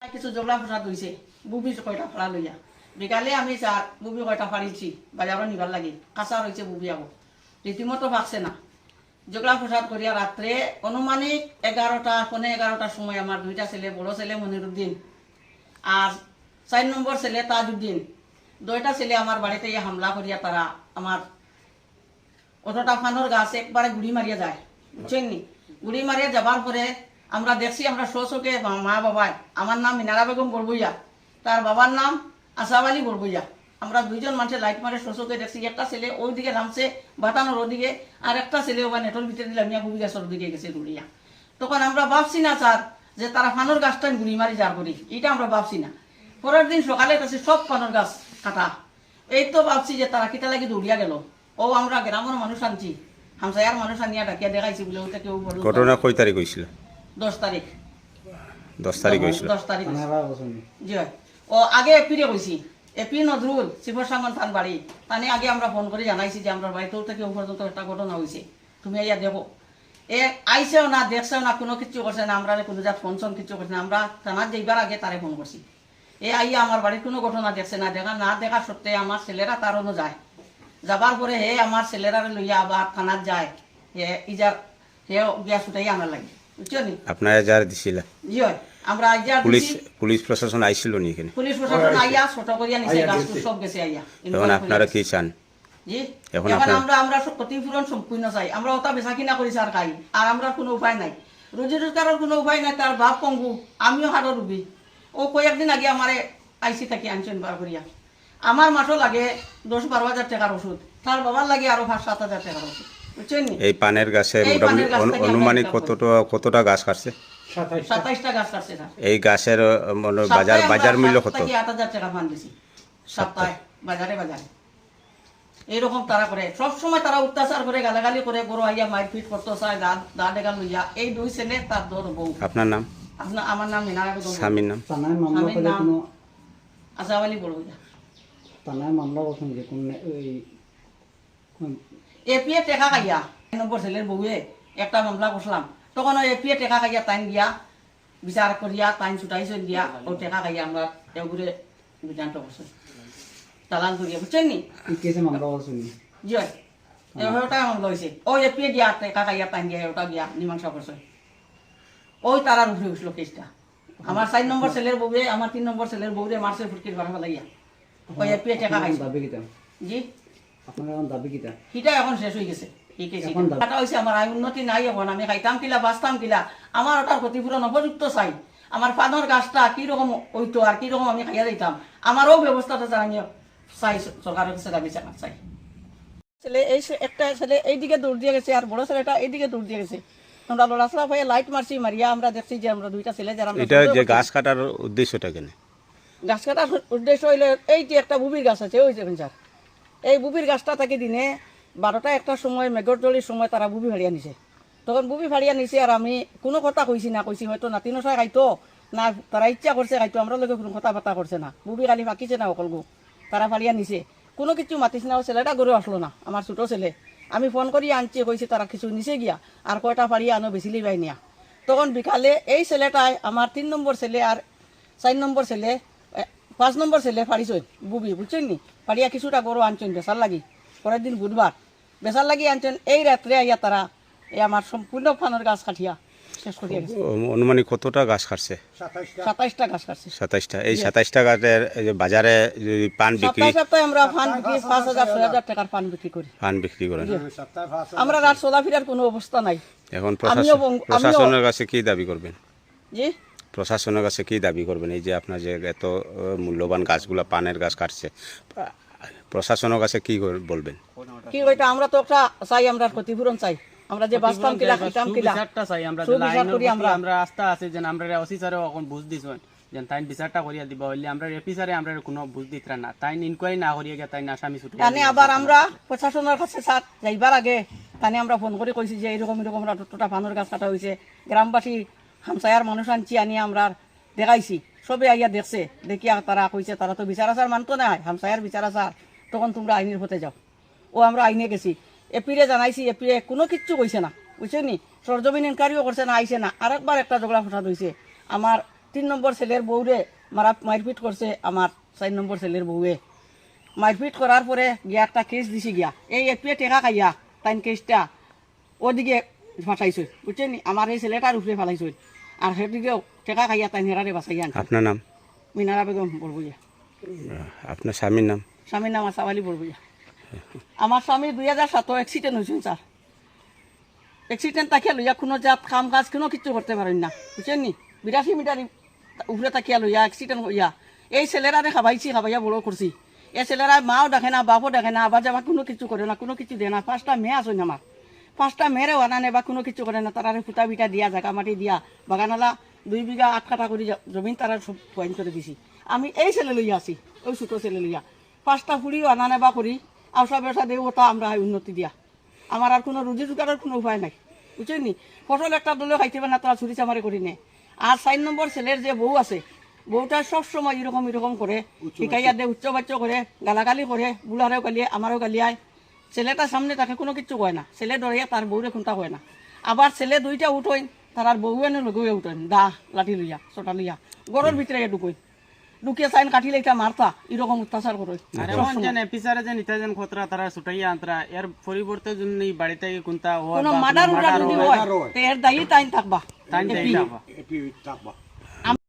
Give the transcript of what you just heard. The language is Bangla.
কিছু জগলা ফসাদ হয়েছে বুবি কয়টা ফাড়া লইয়া বিকালে আমি চার বুবি কয়টা ফাড়িছি বাজারও নিবার লাগি কাঁচা রয়েছে বুবি আবো রীতিমতো ভাগছে না জগলা ফসাদ করিয়া রাত্রে অনুমানিক 11টা পৌনে 11টার সময় আমার দুইটা ছেলে বড় ছেলে মনিরুদ্দিন আর 4 নম্বর ছেলে তাজউদ্দিন দুইটা ছেলে আমার বাড়িতে হামলা করিয়া তারা আমার অতটা ফানোর গাছ একবারে গুড়ি মারিয়া যায় বুঝছেন নি গুড়ি মারিয়া যাবার পরে আমরা দেখছি আমরা শোকে মা বাবায় আমার নাম মিনারা বেগম বড়বইয়া তার বাবার নাম আসাফ আলী বড়বইয়া আমরা দুইজন মানুষের লাইট মারে শোকে দেখছি একটা ছেলে ওই দিকে নামছে বাটানোর ওদিকে আর একটা ছেলে ওবার নেটর ভিতরে দিলাম মিয়া গুবি গাছের দিকে গেছে দৌড়িয়া তখন আমরা ভাবছি না স্যার যে তারা ফানোর গাছটা গুড়ি মারি যার করি এটা আমরা ভাবছি না পরের দিন সকালে কাছে সব ফানোর গাছ কাটা এই তো ভাবছি যে তারা কিতা লাগি দৌড়িয়া গেল ও আমরা গ্রামের মানুষ আনছি হামসায়ার মানুষ আনিয়া ডাকিয়া দেখাইছি বলে ওটা কেউ ঘটনা কয় তারিখ হয়েছিল? 10 তারিখ 10 তারিখ হয়েছিল। 10 তারিখ জি ও আগে এপিরে কইছি এপি নজরুল শিবসাঙ্গন থান বাড়ি তানে আগে আমরা ফোন করে জানাইছি যে আমরা বাড়িতে থেকে ও পর্যন্ত একটা ঘটনা হয়েছে তুমি আইয়া দেখো এ আইসেও না দেখছেও না কোনো কিছু করছে না আমরা কোনো যা ফোন শোন কিছু করছে না আমরা থানার যাইবার আগে তারে ফোন করছি এ আইয়া আমার বাড়ির কোনো ঘটনা দেখছে না দেখা সত্ত্বে আমার ছেলেরা তারও যায় যাবার পরে হে আমার ছেলেরা লইয়া আবার থানার যায় হে ইজার হে গিয়া ছুটাই আনার লাগে বুঝছো নি আপনারা যার দিছিল জি হয় আমরা ইজার পুলিশ প্রশাসন আইছিল নি এখানে? পুলিশ প্রশাসন আইয়া ছোট করিয়া নিছে গাছ সব গেছে আইয়া এখন আপনারা কি চান? জি এখন আমরা ক্ষতিপূরণ সম্পূর্ণ চাই আমরা ওটা বেচা কিনা করি স্যার খাই আর আমরা কোনো উপায় নাই রুজি রোজগারের কোনো উপায় নাই তার বাপ পঙ্গু আমিও হাড় রুবি ও কয়েকদিন আগে আমারে আইসি থাকি আনছেন বার করিয়া আমার মাঠও লাগে 10-12 হাজার টাকার ওষুধ তার বাবার লাগে আরো 5-7 হাজার টাকার ওষুধ বুঝছেন নি এই পানের গাছে মোটামুটি অনুমানিক কতটা গাছ কাটছে? 27টা গাছ কাটছে স্যার এই গাছের বাজার মূল্য কত? 8,000 টাকা ফান দিছি সপ্তাহে বাজারে এইরকম তারা করে সব সময় তারা অত্যাচার করে গালাগালি করে বড় আইয়া মারপিট করতে চায় দা ডেগা লইয়া এই দুই ছেলে তার দর বউ। আপনার নাম? আমার নাম মিনারা বেগম। স্বামীর নাম? স্বামীর নাম আসাফ আলী বড়বইয়া। থানায় মামলা করছেন যে কোন এপিএ টেকা খাইয়া 9 নম্বর ছেলের বউয়ে একটা মামলা করলাম তখন ওই এপিএ টেকা খাইয়া তাইন গিয়া বিচার করিয়া তাইন ছুটাইছেন দিয়া ও টেকা খাইয়া আমরা এগুলো বিধান্ত করছি চালান করিয়া বুঝছেন নি কেসে মামলা করছেন জি ওটা মামলা হয়েছে ওই এপিএ গিয়া টেকা খাইয়া তাইন গিয়া ওটা গিয়া মীমাংসা করছে ওই তারার উঠে উঠলো কেসটা আমার 4 নম্বর ছেলের বউয়ে আমার 3 নম্বর ছেলের বউরে মারছে ফুটকির ভাড়া ফেলাইয়া ওই এপিএ টেকা খাইছে দাবি কিতা জি আপনার এখন দাবি কিতা হিটা এখন শেষ হয়ে গেছে এটা হয়েছে আমার আয় উন্নতি নাই এখন আমি খাইতাম কিলা বাঁচতাম কিলা আমার ওটার ক্ষতিপূরণ উপযুক্ত চাই আমার পানের গাছটা কিরকম হইতো আর কিরকম আমি খাইয়া দিতাম আমারও ব্যবস্থাটা আমি চাই সরকারের কাছে দাবি চাই ছেলে এই একটা ছেলে এইদিকে দৌড় দিয়ে গেছে আর বড় ছেলেটা এইদিকে দৌড় দিয়ে গেছে আমরা লড়াচড়া হয়ে লাইট মারছি মারিয়া আমরা দেখছি যে আমরা দুইটা ছেলে যারা এটা যে গাছ কাটার উদ্দেশ্যটা কেন? গাছ কাটার উদ্দেশ্য হইলে এই যে একটা বুবির গাছ আছে ওই দেখুন স্যার এই বুবির গাছটা থেকে দিনে 12টা 1টার সময় মেঘরজলির সময় তারা বুবি ফাড়িয়া নিছে তখন বুবি ফাড়িয়া নিছে আর আমি কোনো কথা কইছি হয়তো নাতি নশায় খাইতো না তারা ইচ্ছা করছে খাইতো আমরা লোকে কোনো কথা বার্তা করছে না বুবি খালি ফাঁকিছে না অকলগু তারা ফাড়িয়া নিছে কোনো কিছু মাতিছে না ছেলেটা গড়ে আসলো না আমার ছোটো ছেলে আমি ফোন করি আনছি কইছি তারা কিছু নিচে গিয়া আর কয়টা ফাড়িয়া আনো বেশিলি বাই নিয়া তখন বিকালে এই ছেলেটাই আমার 3 নম্বর ছেলে আর 4 নম্বর ছেলে 5 নম্বর ছেলে ফাড়িছই বুবি বুঝছেন নি ফাড়িয়া কিছুটা গরু আনছেন বেচার লাগি পরের দিন বুধবার বেচার লাগি আনছেন এই রাত্রে আইয়া তারা এই আমার সম্পূর্ণ ফানের গাছ কাটিয়া শেষ করিয়া গেছে। অনুমানিক কতটা গাছ কাটছে? 27টা গাছ কাটছে। 27টা। এই 27টা গাছের বাজারে পান বিক্রি সপ্তাহে আমরা পান বিক্রি 5,000-6,000 টাকার পান বিক্রি করি। পান বিক্রি করেন? আমরা রাত চলাফেরার কোনো অবস্থা নাই। এখন প্রশাসনের কাছে কি দাবি করবেন? জি প্রশাসনের কাছে কি দাবি করবেন এই যে আপনার যে এত মূল্যবান গাছগুলা পানের গাছ কাটছে প্রশাসনের কাছে কি বলবেন? কি কইতা আমরা তো একটা চাই আমরা ক্ষতিপূরণ চাই আমরা যে বাস্তাম কিলা খাইতাম কিলা বিচারটা চাই আমরা আমরা আস্থা আছে যে আমরা অফিসারও এখন বুঝ দিছন যে তাই বিচারটা করিয়া দিবা হইলে আমরা অফিসারে আমরা কোনো বুঝ দিতরা না তাই ইনকোয়ারি না করিয়া গিয়া তাই আসামি ছুটি মানে আবার আমরা প্রশাসনের কাছে স্যার যাইবার আগে তানে আমরা ফোন করে কইছি যে এরকম টোটা পানের গাছ কাটা হয়েছে গ্রামবাসী হামসায়ার মানুষ আনছি আনি আমরা দেখাইছি সবে আইয়া দেখছে দেখিয়া তারা কইছে তারা তো বিচার আচার মানতো না হামসায়ার বিচার আচার তখন তোমরা আইনের হতে যাও ও আমরা আইনে গেছি এপিরে জানাইছি এপিরে কোনো কিচ্ছু কইছে না বুঝছেন নি সরজমিন ইনকোয়ারিও করছে না আইছে না আরেকবার একটা ঝগড়া ফসাদ হয়েছে আমার 3 নম্বর ছেলের বউরে মারপিট করছে আমার 4 নম্বর ছেলের বউয়ে মারপিট করার পরে গিয়া একটা কেস দিছি গিয়া এই একটুয়ে টেকা খাইয়া তাই কেসটা ওদিকে ফাটাইছে বুঝছেন আমার এই ছেলেটার উপরে ফালাইছে আর সেদিকেও টেকা খাইয়া তাই হেরারে বাঁচাইয়া আনছে আপনার নাম? মিনারা বেগম বড়বইয়া। আপনার স্বামীর নাম? স্বামীর নাম আসাওয়ালি বড়বইয়া। আমার স্বামী 2007 অ্যাক্সিডেন্ট হয়েছিল স্যার। অ্যাক্সিডেন্ট তাকিয়া লইয়া কোনো জাত কাম কাজ কোনো কিছু করতে পারেন না বুঝছেন নি 82 মিটার উপরে তাকিয়া লইয়া অ্যাক্সিডেন্ট হইয়া এই ছেলেরারে খাবাইয়া বড় করছি এই ছেলেরা মাও দেখে না বাপও দেখে না আবার যাবা কোনো কিছু করে না কোনো কিছু দেয় না 5টা মেয়ে আছে আমার 5টা মেয়েরে আনানে বা কোনো কিছু করে না তারারে ফুটা বিটা দিয়া জায়গা মাটি দিয়া বাগানালা 2 বিঘা 8 কাঠা করে জমিন তারা সব পয়েন্ট করে দিছি আমি এই ছেলে লইয়া আছি ওই ছোট ছেলে লইয়া 5টা ফুড়িও আনানে বা করি আওসা ব্যবসা দেব ওটা আমরা উন্নতি দিয়া আমার আর কোনো রুজি রোজগারের কোনো উপায় নাই বুঝছেন নি ফসল একটা দলেও খাইতে পারে না তারা চুরি চামারি করি নে আর 4 নম্বর ছেলের যে বউ আছে বউটা সবসময় এরকম করে শিকাইয়া দে উচ্চ বাচ্চ করে গালাগালি করে বুলারেও গালিয়ে আমারও গালিয়ায় ছেলেটা সামনে তাকে কোনো কিছু কয় না ছেলে ডরাইয়া তার বউরে খুঁটা কয় না আবার ছেলে 2টা উঠোইন তার আর বউ এনে লগুয়ে উঠোইন দা লাঠি লইয়া ছোটা লইয়া গড়ের ভিতরে ঢুকোই ঢুকিয়ে চাইন কাঠিলে এটা মারতা এরকম অত্যাচার করে আর এখন যেন এপিসারে যেন ইতা যেন খতরা তারা ছুটাইয়া আন্তরা এর পরিবর্তে যদি এই বাড়িতে কোনটা কোনো মার্ডার যদি হয় এর দায়ী তাইন থাকবা তাই থাকবা এপি থাকবা